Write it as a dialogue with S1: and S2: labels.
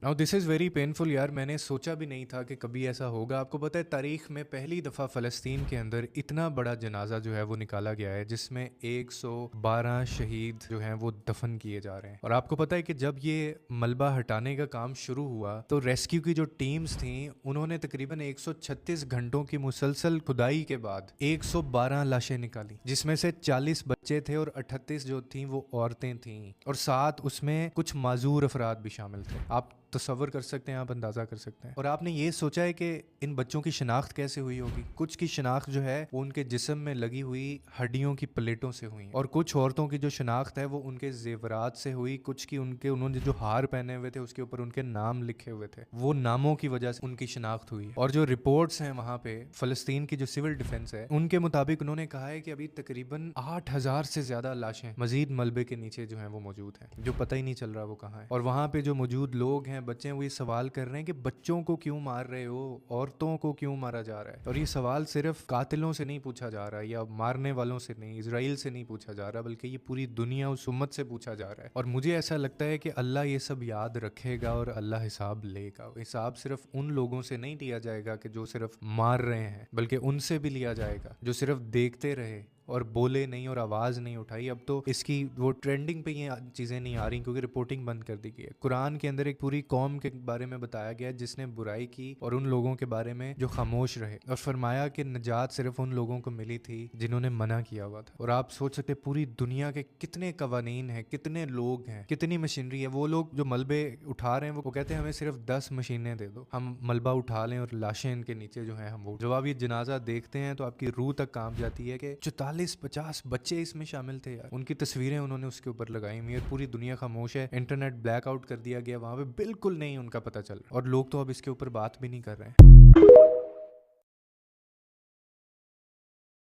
S1: Now this is very painful यार, मैंने सोचा भी नहीं था कि कभी ऐसा होगा। आपको पता है तारीख में पहली दफ़ा फ़लस्तीन के अंदर इतना बड़ा जनाजा जो है वो निकाला गया है, जिसमें 112 शहीद जो हैं वो दफन किए जा रहे हैं। और आपको पता है कि जब ये मलबा हटाने का काम शुरू हुआ तो रेस्क्यू की जो टीम्स थी उन्होंने तकरीबन 136 घंटों की मुसलसल खुदाई के बाद 112 लाशें निकाली, जिसमें से 40 बच्चे थे और 38 जो थी वो औरतें थीं, और साथ उसमें कुछ माजूर अफराद भी शामिल थे। आप तसव्वुर कर सकते हैं, आप अंदाज़ा कर सकते हैं। और आपने ये सोचा है कि इन बच्चों की शिनाख्त कैसे हुई होगी? कुछ की शिनाख्त जो है वो उनके जिस्म में लगी हुई हड्डियों की प्लेटों से हुई, और कुछ औरतों की जो शिनाख्त है वो उनके जेवरात से हुई, कुछ की उन्होंने जो हार पहने हुए थे उसके ऊपर उनके नाम लिखे हुए थे, वो नामों की वजह से उनकी शिनाख्त हुई। और जो रिपोर्ट्स हैं वहाँ पे फ़लस्तीन की जो सिविल डिफेंस है उनके मुताबिक उन्होंने कहा है कि अभी तकरीबन 8,000 से ज़्यादा लाशें मजीद मलबे के नीचे जो हैं वो मौजूद हैं, जो पता ही नहीं चल रहा वो कहाँ है। और वहाँ पे जो मौजूद लोग हैं, बच्चे हैं, वो ये सवाल कर रहे हैं कि बच्चों को क्यों मार रहे हो, औरतों को क्यों मारा जा रहा है। और ये सवाल सिर्फ कातिलों से नहीं पूछा जा रहा है या मारने वालों से नहीं, इजराइल से नहीं पूछा जा रहा, बल्कि ये पूरी दुनिया उस उम्मत से पूछा जा रहा है। और मुझे ऐसा लगता है कि अल्लाह ये सब याद रखेगा और अल्लाह हिसाब लेगा। हिसाब सिर्फ उन लोगों से नहीं लिया जाएगा कि जो सिर्फ मार रहे हैं, बल्कि उनसे भी लिया जाएगा जो सिर्फ देखते रहे और बोले नहीं और आवाज़ नहीं उठाई। अब तो इसकी वो ट्रेंडिंग पे ये चीज़ें नहीं आ रही क्योंकि रिपोर्टिंग बंद कर दी गई है। कुरान के अंदर एक पूरी कौम के बारे में बताया गया जिसने बुराई की और उन लोगों के बारे में जो खामोश रहे, और फरमाया कि नजात सिर्फ उन लोगों को मिली थी जिन्होंने मना किया हुआ था। और आप सोच सकते पूरी दुनिया के कितने कवानीन हैं, कितने लोग हैं, कितनी मशीनरी है। वो लोग जो मलबे उठा रहे हैं वो कहते हैं हमें सिर्फ 10 मशीनें दे दो, हम मलबा उठा लें और लाशें इनके नीचे जो है हम वो। जब आप ये जनाजा देखते हैं तो आपकी रूह तक कांप जाती है कि 44-50 बच्चे इसमें शामिल थे यार। उनकी तस्वीरें उन्होंने उसके ऊपर लगाई हुई है। पूरी दुनिया खामोश है, इंटरनेट ब्लैक आउट कर दिया गया, वहां पे बिल्कुल नहीं उनका पता चल रहा, और लोग तो अब इसके ऊपर बात भी नहीं कर रहे हैं।